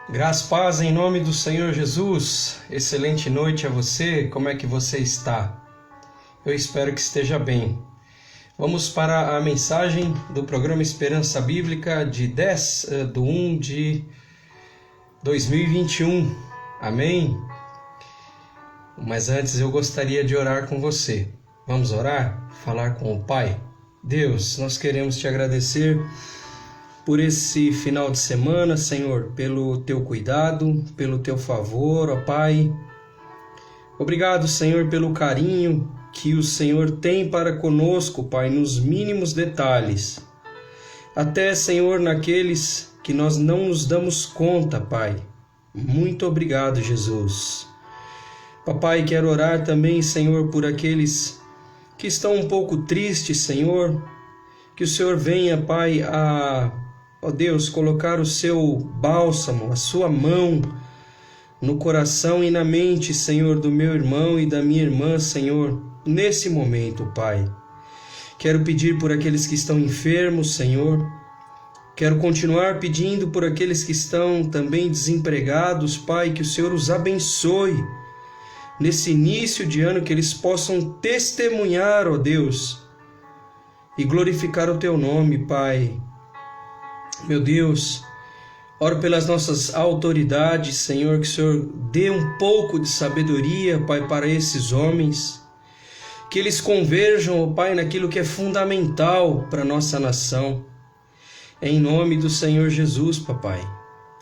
Graça e paz em nome do Senhor Jesus. Excelente noite a você. Como é que você está? Eu espero que esteja bem. Vamos para a mensagem do programa Esperança Bíblica de 10/1/2021. Amém? Mas antes eu gostaria de orar com você. Vamos orar? Falar com o Pai? Deus, nós queremos te agradecer por esse final de semana, Senhor, pelo teu cuidado, pelo teu favor, ó Pai. Obrigado, Senhor, pelo carinho que o Senhor tem para conosco, Pai, nos mínimos detalhes. Até, Senhor, naqueles que nós não nos damos conta, Pai. Muito obrigado, Jesus. Papai, quero orar também, Senhor, por aqueles que estão um pouco tristes, Senhor. Que o Senhor venha, Pai, ó Deus, colocar o seu bálsamo, a sua mão no coração e na mente, Senhor, do meu irmão e da minha irmã, Senhor, nesse momento, Pai. Quero pedir por aqueles que estão enfermos, Senhor. Quero continuar pedindo por aqueles que estão também desempregados, Pai, que o Senhor os abençoe nesse início de ano, que eles possam testemunhar, ó Deus, e glorificar o teu nome, Pai. Meu Deus, oro pelas nossas autoridades, Senhor, que o Senhor dê um pouco de sabedoria, Pai, para esses homens, que eles converjam, ó Pai, naquilo que é fundamental para a nossa nação, em nome do Senhor Jesus, Papai.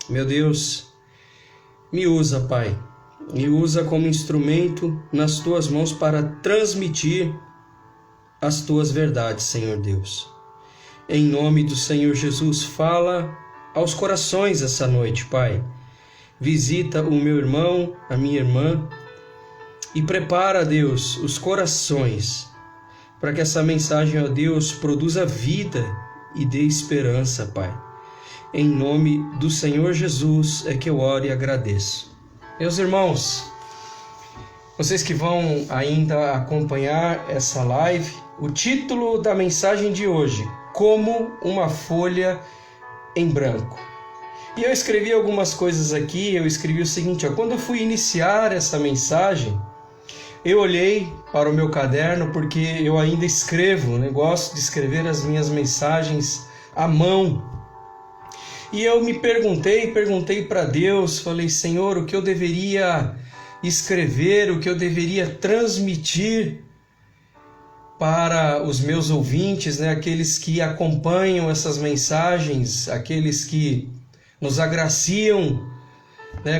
Meu Deus, me usa, Pai, me usa como instrumento nas tuas mãos para transmitir as tuas verdades, Senhor Deus. Em nome do Senhor Jesus, fala aos corações essa noite, Pai. Visita o meu irmão, a minha irmã, e prepara, Deus, os corações para que essa mensagem, ó Deus, produza vida e dê esperança, Pai. Em nome do Senhor Jesus é que eu oro e agradeço. Meus irmãos, vocês que vão ainda acompanhar essa live, o título da mensagem de hoje: Como uma folha em branco. E eu escrevi algumas coisas aqui. Eu escrevi o seguinte, quando eu fui iniciar essa mensagem, eu olhei para o meu caderno, porque eu ainda escrevo, gosto de escrever as minhas mensagens à mão. E eu me perguntei para Deus, falei, Senhor, o que eu deveria escrever, o que eu deveria transmitir para os meus ouvintes, aqueles que acompanham essas mensagens, aqueles que nos agraciam,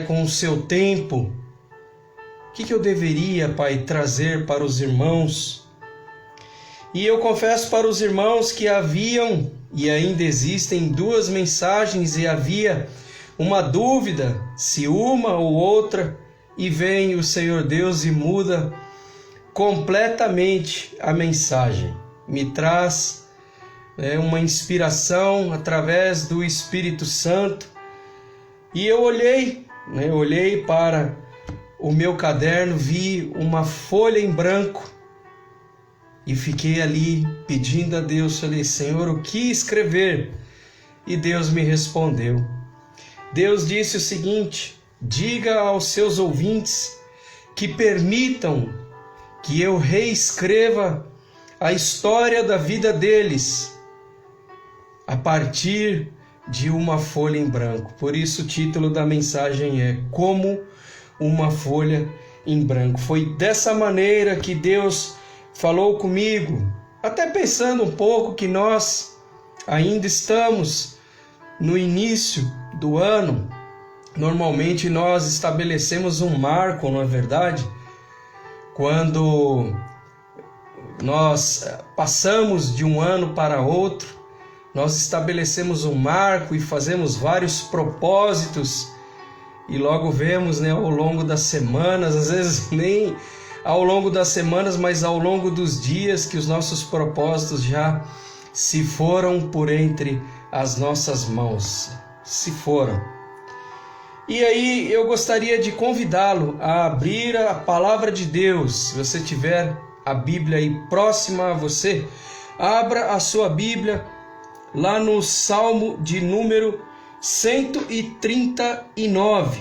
com o seu tempo. O que eu deveria, Pai, trazer para os irmãos? E eu confesso para os irmãos que haviam e ainda existem duas mensagens e havia uma dúvida se uma ou outra, e vem o Senhor Deus e muda completamente a mensagem. Me traz uma inspiração através do Espírito Santo. E eu olhei para o meu caderno, vi uma folha em branco e fiquei ali pedindo a Deus. Falei, Senhor, o que escrever? E Deus me respondeu. Deus disse o seguinte: diga aos seus ouvintes que permitam que eu reescreva a história da vida deles a partir de uma folha em branco. Por isso o título da mensagem é Como uma folha em branco. Foi dessa maneira que Deus falou comigo, até pensando um pouco que nós ainda estamos no início do ano. Normalmente nós estabelecemos um marco, não é verdade? Quando nós passamos de um ano para outro, nós estabelecemos um marco e fazemos vários propósitos e logo vemos, ao longo das semanas, às vezes nem ao longo das semanas, mas ao longo dos dias, que os nossos propósitos já se foram por entre as nossas mãos, se foram. E aí eu gostaria de convidá-lo a abrir a palavra de Deus. Se você tiver a Bíblia aí próxima a você, abra a sua Bíblia lá no Salmo de número 139.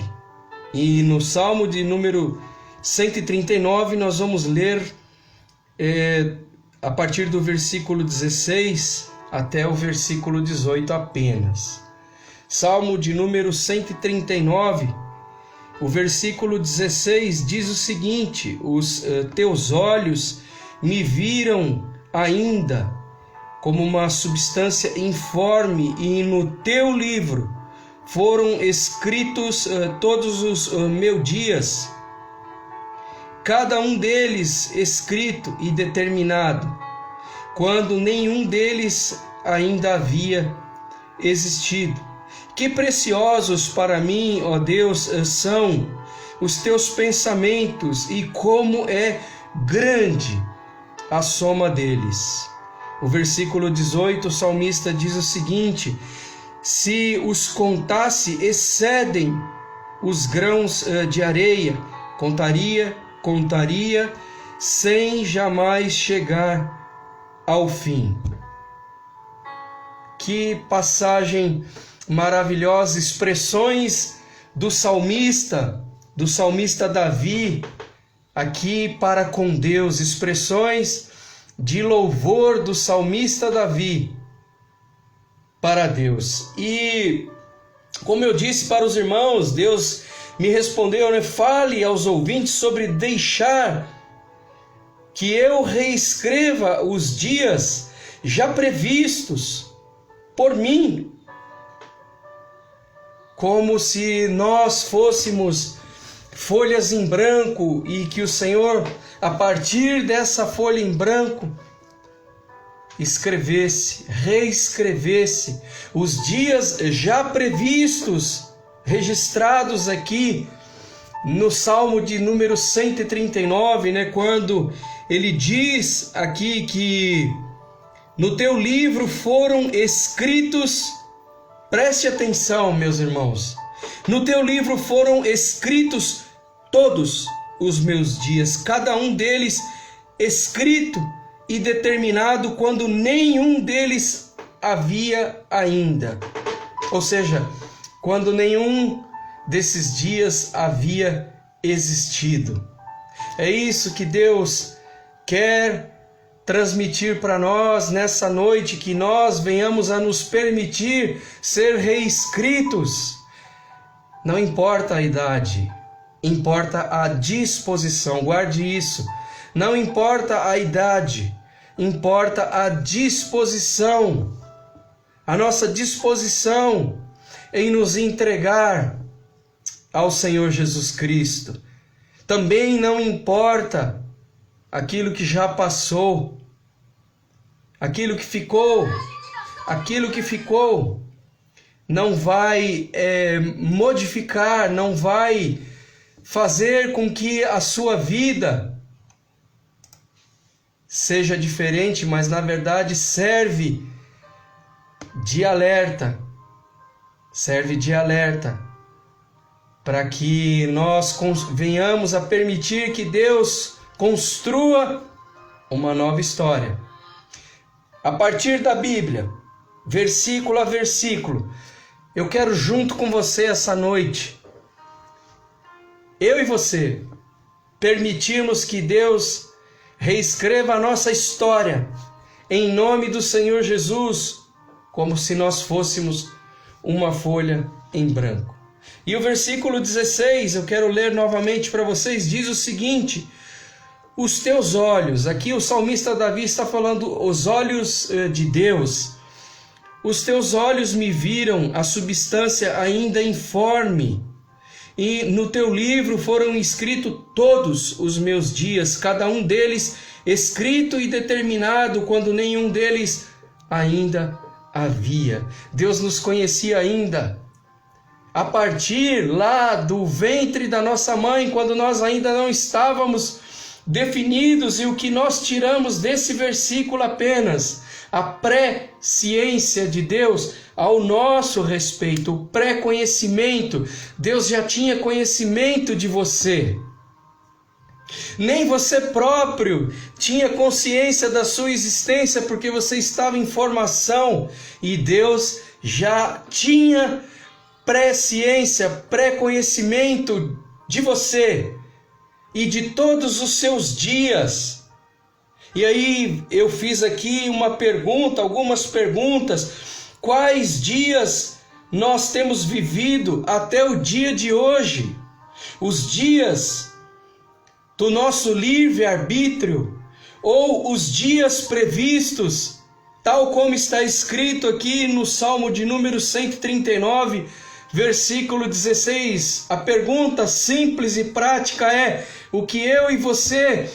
E no Salmo de número 139 nós vamos ler a partir do versículo 16 até o versículo 18 apenas. Salmo de número 139, o versículo 16 diz o seguinte: os teus olhos me viram ainda como uma substância informe, e no teu livro foram escritos todos os meus dias, cada um deles escrito e determinado, quando nenhum deles ainda havia existido. Que preciosos para mim, ó Deus, são os teus pensamentos, e como é grande a soma deles. O versículo 18, o salmista diz o seguinte: se os contasse, excedem os grãos de areia, contaria, sem jamais chegar ao fim. Que passagem maravilhosa, expressões do salmista Davi, aqui para com Deus, expressões de louvor do salmista Davi para Deus. E como eu disse para os irmãos, Deus me respondeu, né? Fale aos ouvintes sobre deixar que eu reescreva os dias já previstos por mim, como se nós fôssemos folhas em branco, e que o Senhor, a partir dessa folha em branco, reescrevesse os dias já previstos, registrados aqui no Salmo de número 139, né, quando ele diz aqui que no teu livro foram escritos, preste atenção, meus irmãos, no teu livro foram escritos todos os meus dias, cada um deles escrito e determinado quando nenhum deles havia ainda. Ou seja, quando nenhum desses dias havia existido. É isso que Deus quer transmitir para nós nessa noite, que nós venhamos a nos permitir ser reescritos. Não importa a idade, importa a disposição, guarde isso. Não importa a idade, importa a disposição, a nossa disposição em nos entregar ao Senhor Jesus Cristo. Também não importa aquilo que já passou, aquilo que ficou não vai modificar, não vai fazer com que a sua vida seja diferente, mas na verdade serve de alerta para que nós venhamos a permitir que Deus construa uma nova história. A partir da Bíblia, versículo a versículo, eu quero junto com você essa noite, eu e você, permitirmos que Deus reescreva a nossa história em nome do Senhor Jesus, como se nós fôssemos uma folha em branco. E o versículo 16, eu quero ler novamente para vocês, diz o seguinte: os teus olhos, aqui o salmista Davi está falando os olhos de Deus, os teus olhos me viram a substância ainda informe, e no teu livro foram escritos todos os meus dias, cada um deles escrito e determinado, quando nenhum deles ainda havia. Deus nos conhecia ainda a partir lá do ventre da nossa mãe, quando nós ainda não estávamos definidos. E o que nós tiramos desse versículo apenas? A presciência de Deus ao nosso respeito, o pré-conhecimento. Deus já tinha conhecimento de você. Nem você próprio tinha consciência da sua existência, porque você estava em formação, e Deus já tinha presciência, pré-conhecimento de você e de todos os seus dias. E aí eu fiz aqui uma pergunta, algumas perguntas. Quais dias nós temos vivido até o dia de hoje? Os dias do nosso livre-arbítrio ou os dias previstos, tal como está escrito aqui no Salmo de número 139, versículo 16. A pergunta simples e prática é: o que eu e você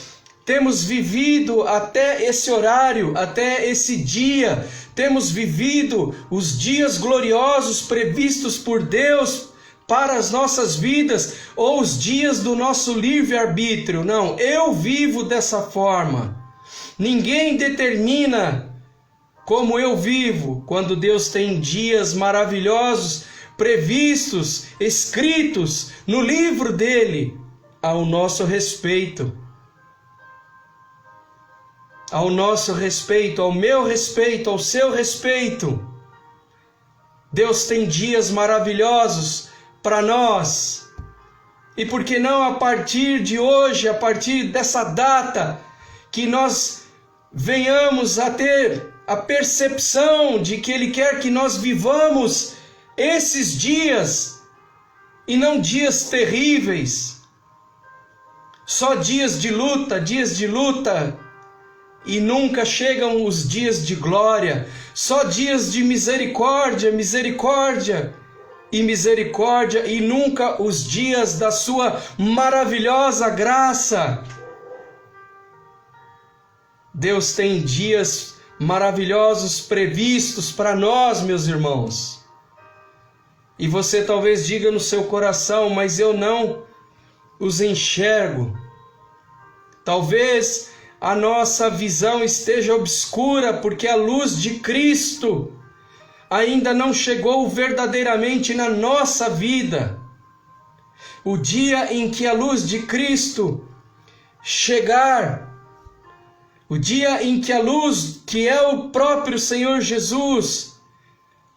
temos vivido até esse horário, até esse dia? Temos vivido os dias gloriosos previstos por Deus para as nossas vidas, ou os dias do nosso livre-arbítrio? Não, eu vivo dessa forma. Ninguém determina como eu vivo, quando Deus tem dias maravilhosos previstos, escritos no livro dele, ao nosso respeito. Ao nosso respeito, ao meu respeito, ao seu respeito. Deus tem dias maravilhosos para nós. E por que não a partir de hoje, a partir dessa data, que nós venhamos a ter a percepção de que Ele quer que nós vivamos esses dias e não dias terríveis, só dias de luta, e nunca chegam os dias de glória, só dias de misericórdia, e nunca os dias da sua maravilhosa graça. Deus tem dias maravilhosos previstos para nós, meus irmãos. E você talvez diga no seu coração: mas eu não os enxergo. Talvez a nossa visão esteja obscura porque a luz de Cristo ainda não chegou verdadeiramente na nossa vida. O dia em que a luz de Cristo chegar, o dia em que a luz, que é o próprio Senhor Jesus,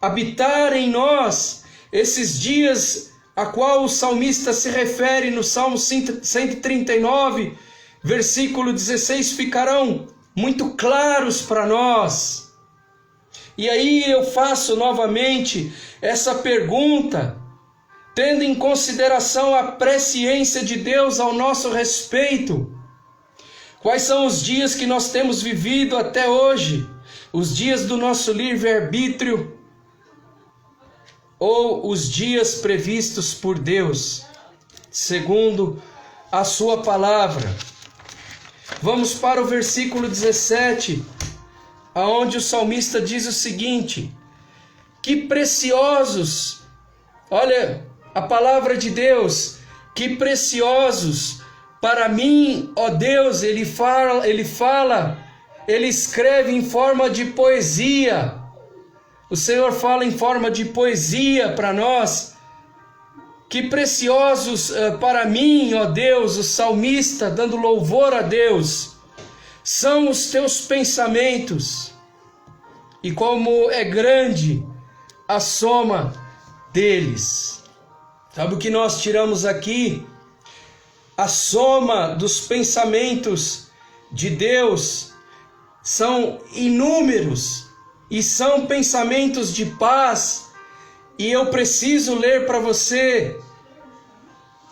habitar em nós, esses dias a qual o salmista se refere no Salmo 139, versículo 16, ficarão muito claros para nós. E aí eu faço novamente essa pergunta, tendo em consideração a presciência de Deus ao nosso respeito. Quais são os dias que nós temos vivido até hoje? Os dias do nosso livre-arbítrio ou os dias previstos por Deus, segundo a sua palavra? Vamos para o versículo 17, aonde o salmista diz o seguinte: que preciosos, olha a palavra de Deus, que preciosos para mim, ó Deus, ele escreve em forma de poesia. O Senhor fala em forma de poesia para nós. Que preciosos para mim, ó Deus, o salmista dando louvor a Deus, são os teus pensamentos, e como é grande a soma deles. Sabe o que nós tiramos aqui? A soma dos pensamentos de Deus são inúmeros e são pensamentos de paz. E eu preciso ler para você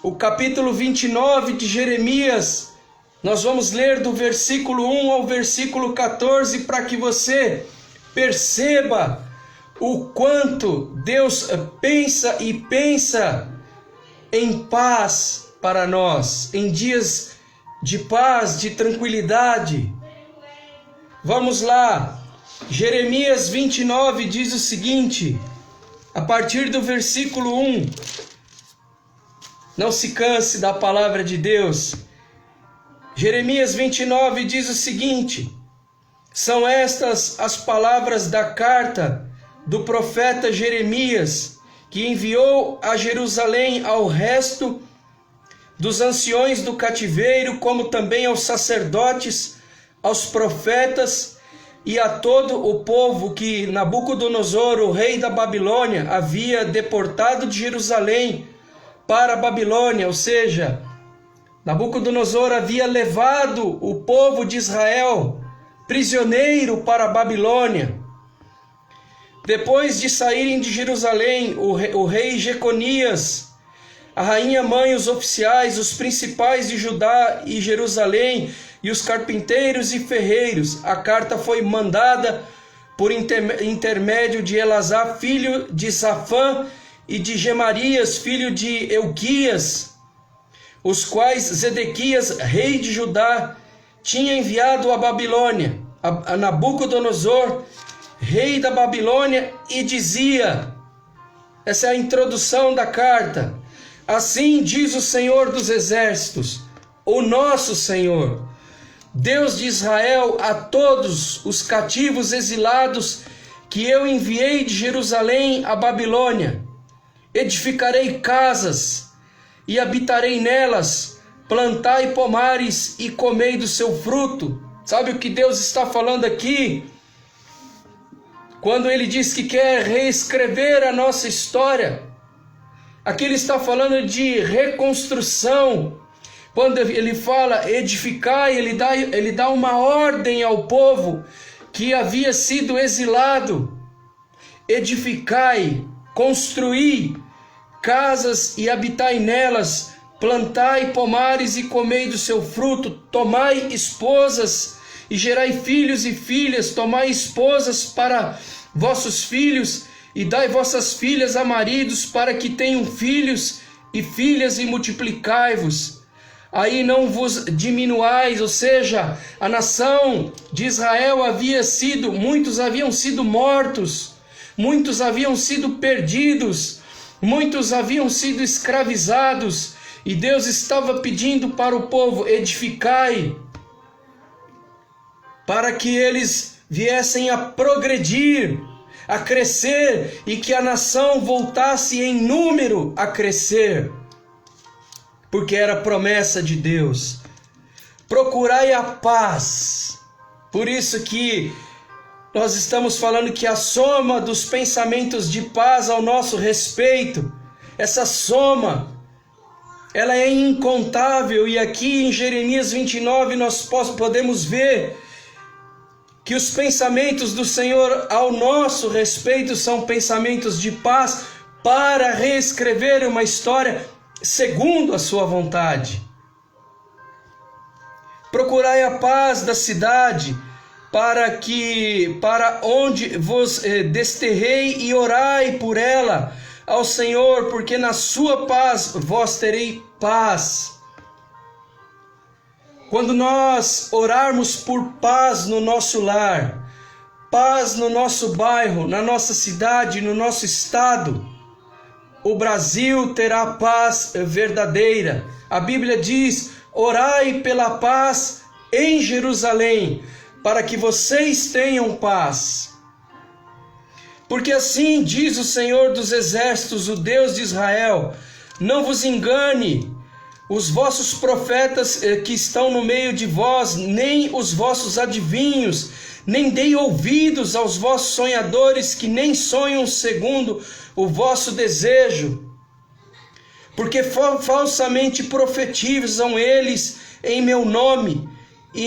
o capítulo 29 de Jeremias. Nós vamos ler do versículo 1 ao versículo 14 para que você perceba o quanto Deus pensa em paz para nós, em dias de paz, de tranquilidade. Vamos lá, Jeremias 29 diz o seguinte, a partir do versículo 1, não se canse da palavra de Deus. Jeremias 29 diz o seguinte: são estas as palavras da carta do profeta Jeremias, que enviou a Jerusalém ao resto dos anciões do cativeiro, como também aos sacerdotes, aos profetas e a todo o povo que Nabucodonosor, o rei da Babilônia, havia deportado de Jerusalém para a Babilônia, ou seja, Nabucodonosor havia levado o povo de Israel prisioneiro para a Babilônia. Depois de saírem de Jerusalém, o rei Jeconias, a rainha mãe, os oficiais, os principais de Judá e Jerusalém, e os carpinteiros e ferreiros, a carta foi mandada por intermédio de Elazar, filho de Safã, e de Gemarias, filho de Euquias, os quais Zedequias, rei de Judá, tinha enviado à Babilônia, a Nabucodonosor, rei da Babilônia, e dizia, essa é a introdução da carta: assim diz o Senhor dos Exércitos, o nosso Senhor, Deus de Israel, a todos os cativos exilados que eu enviei de Jerusalém à Babilônia: edificarei casas e habitarei nelas, plantai pomares e comei do seu fruto. Sabe o que Deus está falando aqui? Quando ele diz que quer reescrever a nossa história, aqui ele está falando de reconstrução. Quando ele fala edificar, ele dá uma ordem ao povo que havia sido exilado: edificai, construí casas e habitai nelas, plantai pomares e comei do seu fruto, tomai esposas e gerai filhos e filhas, tomai esposas para vossos filhos e dai vossas filhas a maridos para que tenham filhos e filhas, e multiplicai-vos. Aí não vos diminuais, ou seja, a nação de Israel muitos haviam sido mortos, muitos haviam sido perdidos, muitos haviam sido escravizados, e Deus estava pedindo para o povo: edificai, para que eles viessem a progredir, a crescer, e que a nação voltasse em número a crescer, porque era promessa de Deus. Procurai a paz. Por isso que nós estamos falando que a soma dos pensamentos de paz ao nosso respeito, essa soma, ela é incontável. E aqui em Jeremias 29 nós podemos ver que os pensamentos do Senhor ao nosso respeito são pensamentos de paz, para reescrever uma história segundo a sua vontade. Procurai a paz da cidade, para onde vos desterrei, e orai por ela ao Senhor, porque na sua paz vós terei paz. Quando nós orarmos por paz no nosso lar, paz no nosso bairro, na nossa cidade, no nosso estado, o Brasil terá paz verdadeira. A Bíblia diz: orai pela paz em Jerusalém, para que vocês tenham paz. Porque assim diz o Senhor dos Exércitos, o Deus de Israel: não vos engane os vossos profetas que estão no meio de vós, nem os vossos adivinhos, nem dei ouvidos aos vossos sonhadores, que nem sonham segundo o vosso desejo. Porque falsamente profetizam eles em meu nome, e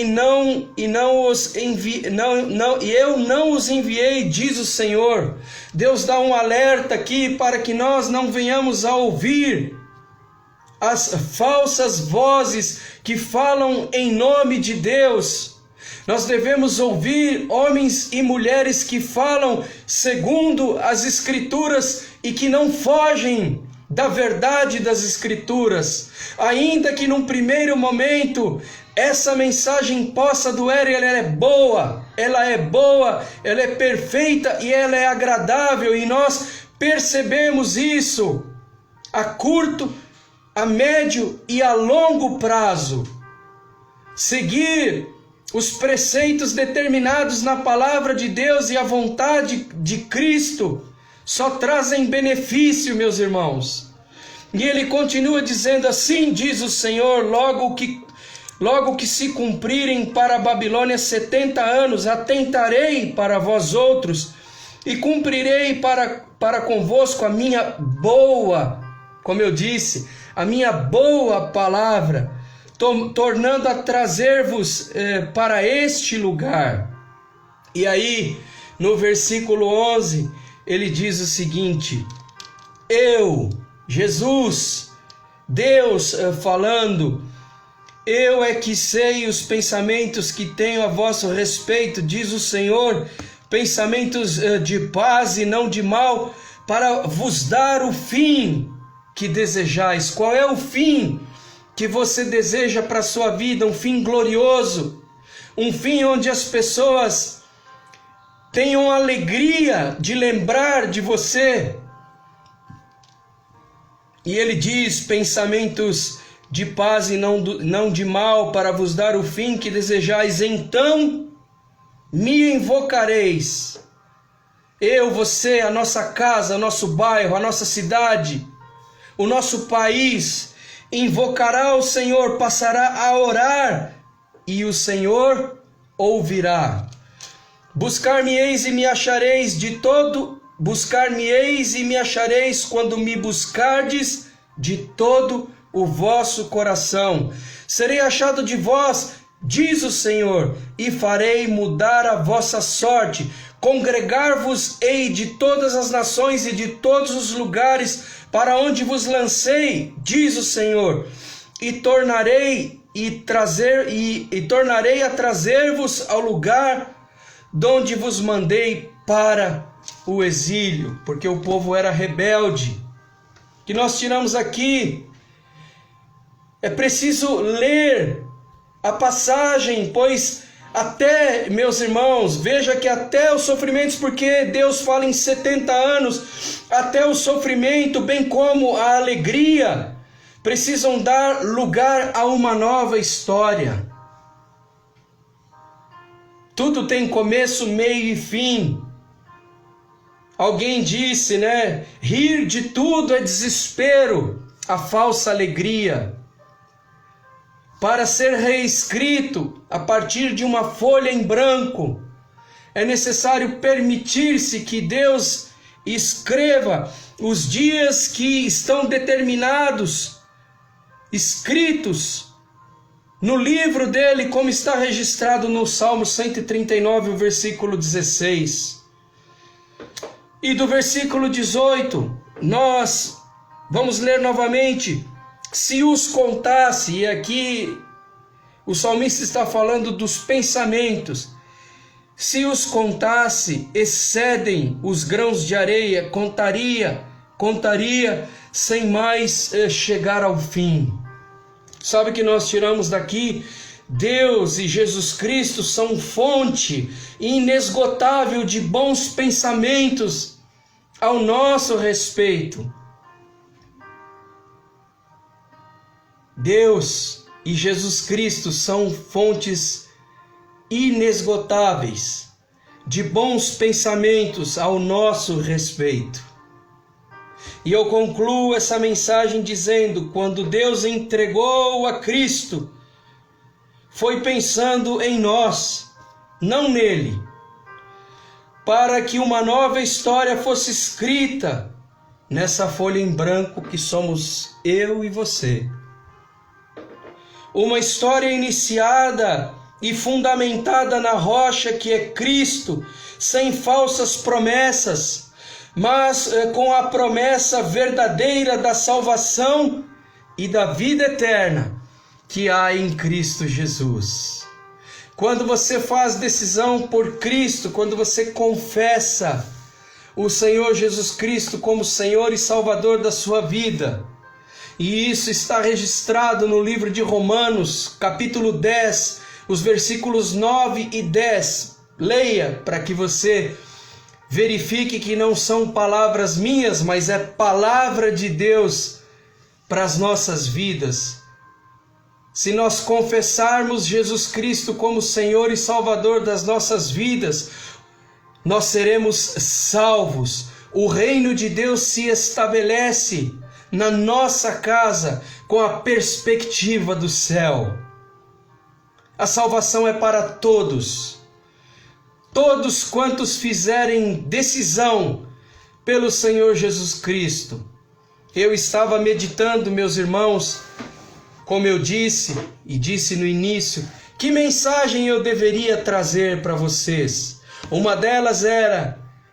eu não os enviei, diz o Senhor. Deus dá um alerta aqui para que nós não venhamos a ouvir as falsas vozes que falam em nome de Deus. Nós devemos ouvir homens e mulheres que falam segundo as Escrituras e que não fogem da verdade das Escrituras. Ainda que num primeiro momento essa mensagem possa doer, ela é boa, ela é perfeita e ela é agradável, e nós percebemos isso a curto, a médio e a longo prazo. Seguir os preceitos determinados na palavra de Deus e a vontade de Cristo só trazem benefício, meus irmãos. E ele continua dizendo: assim diz o Senhor, logo que Logo que se cumprirem para a Babilônia 70 anos, atentarei para vós outros e cumprirei para convosco a minha boa, como eu disse, a minha boa palavra, tornando a trazer-vos para este lugar. E aí, no versículo 11, ele diz o seguinte: eu, Jesus, Deus falando, eu é que sei os pensamentos que tenho a vosso respeito, diz o Senhor, pensamentos de paz e não de mal, para vos dar o fim que desejais. Qual é o fim que você deseja para a sua vida? Um fim glorioso, um fim onde as pessoas tenham alegria de lembrar de você. E ele diz, pensamentos de paz e não de mal, para vos dar o fim que desejais. Então me invocareis. Eu, você, a nossa casa, o nosso bairro, a nossa cidade, o nosso país, invocará o Senhor, passará a orar, e o Senhor ouvirá. Buscar-me-eis e me achareis buscar-me-eis e me achareis quando me buscardes de todo o vosso coração. Serei achado de vós, diz o Senhor, e farei mudar a vossa sorte. Congregar-vos-ei de todas as nações e de todos os lugares para onde vos lancei, diz o Senhor, e tornarei a trazer-vos ao lugar donde vos mandei para o exílio, porque o povo era rebelde. Que nós tiramos aqui, é preciso ler a passagem, pois até, meus irmãos, veja que até os sofrimentos, porque Deus fala em 70 anos, até o sofrimento, bem como a alegria, precisam dar lugar a uma nova história. Tudo tem começo, meio e fim. Alguém disse, né? Rir de tudo é desespero, a falsa alegria. Para ser reescrito a partir de uma folha em branco, é necessário permitir-se que Deus escreva os dias que estão determinados, escritos no livro dele, como está registrado no Salmo 139, o versículo 16. E do versículo 18, nós vamos ler novamente. Se os contasse, e aqui o salmista está falando dos pensamentos, se os contasse, excedem os grãos de areia, contaria sem mais chegar ao fim. Sabe que nós tiramos daqui? Deus e Jesus Cristo são fonte inesgotável de bons pensamentos ao nosso respeito. Deus e Jesus Cristo são fontes inesgotáveis de bons pensamentos ao nosso respeito. E eu concluo essa mensagem dizendo: quando Deus entregou a Cristo, foi pensando em nós, não nele, para que uma nova história fosse escrita nessa folha em branco que somos eu e você. Uma história iniciada e fundamentada na rocha que é Cristo, sem falsas promessas, mas com a promessa verdadeira da salvação e da vida eterna que há em Cristo Jesus. Quando você faz decisão por Cristo, quando você confessa o Senhor Jesus Cristo como Senhor e Salvador da sua vida, e isso está registrado no livro de Romanos, capítulo 10, os versículos 9 e 10. Leia para que você verifique que não são palavras minhas, mas é palavra de Deus para as nossas vidas. Se nós confessarmos Jesus Cristo como Senhor e Salvador das nossas vidas, nós seremos salvos. O reino de Deus se estabelece na nossa casa com a perspectiva do céu. A salvação é para todos. Todos quantos fizerem decisão pelo Senhor Jesus Cristo. Eu estava meditando, meus irmãos, como eu disse e disse no início, que mensagem eu deveria trazer para vocês. Uma delas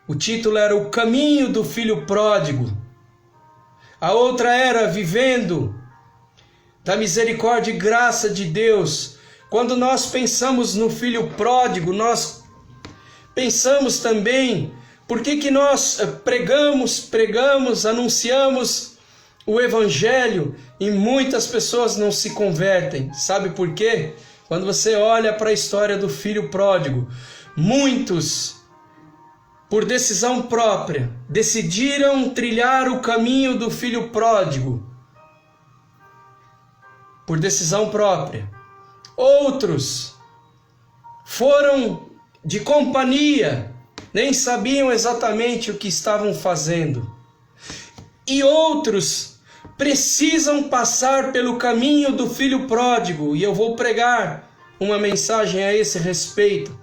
o título era O Caminho do Filho Pródigo. A outra era Vivendo da Misericórdia e Graça de Deus. Quando nós pensamos no Filho Pródigo, nós pensamos também por que nós pregamos, anunciamos o Evangelho e muitas pessoas não se convertem. Sabe por quê? Quando você olha para a história do Filho Pródigo, muitos, por decisão própria, decidiram trilhar o caminho do Filho Pródigo. Por decisão própria. Outros foram de companhia, nem sabiam exatamente o que estavam fazendo. E outros precisam passar pelo caminho do Filho Pródigo, e eu vou pregar uma mensagem a esse respeito,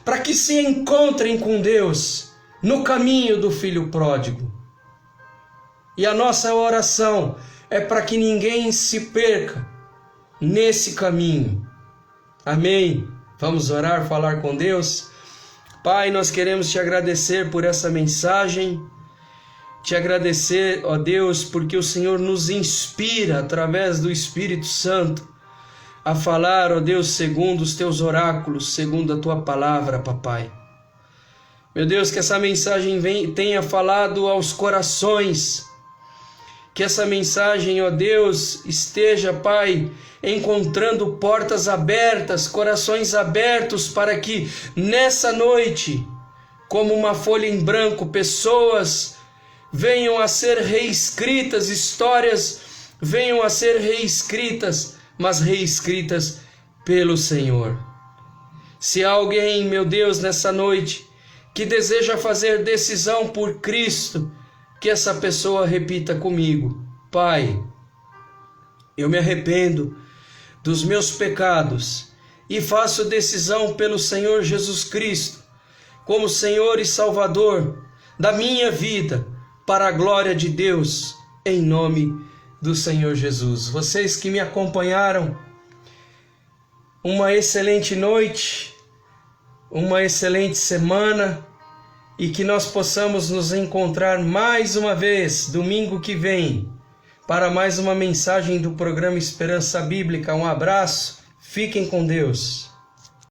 para que se encontrem com Deus no caminho do Filho Pródigo. E a nossa oração é para que ninguém se perca nesse caminho. Amém? Vamos orar, falar com Deus? Pai, nós queremos te agradecer por essa mensagem, te agradecer, ó Deus, porque o Senhor nos inspira através do Espírito Santo a falar, ó Deus, segundo os teus oráculos, segundo a tua palavra, papai. Meu Deus, que essa mensagem tenha falado aos corações, que essa mensagem, ó Deus, esteja, Pai, encontrando portas abertas, corações abertos, para que nessa noite, como uma folha em branco, pessoas venham a ser reescritas, histórias venham a ser reescritas, mas reescritas pelo Senhor. Se há alguém, meu Deus, nessa noite, que deseja fazer decisão por Cristo, que essa pessoa repita comigo: Pai, eu me arrependo dos meus pecados e faço decisão pelo Senhor Jesus Cristo como Senhor e Salvador da minha vida, para a glória de Deus, em nome do Senhor Jesus. Vocês que me acompanharam, uma excelente noite, uma excelente semana, e que nós possamos nos encontrar mais uma vez, domingo que vem, para mais uma mensagem do programa Esperança Bíblica. Um abraço, fiquem com Deus.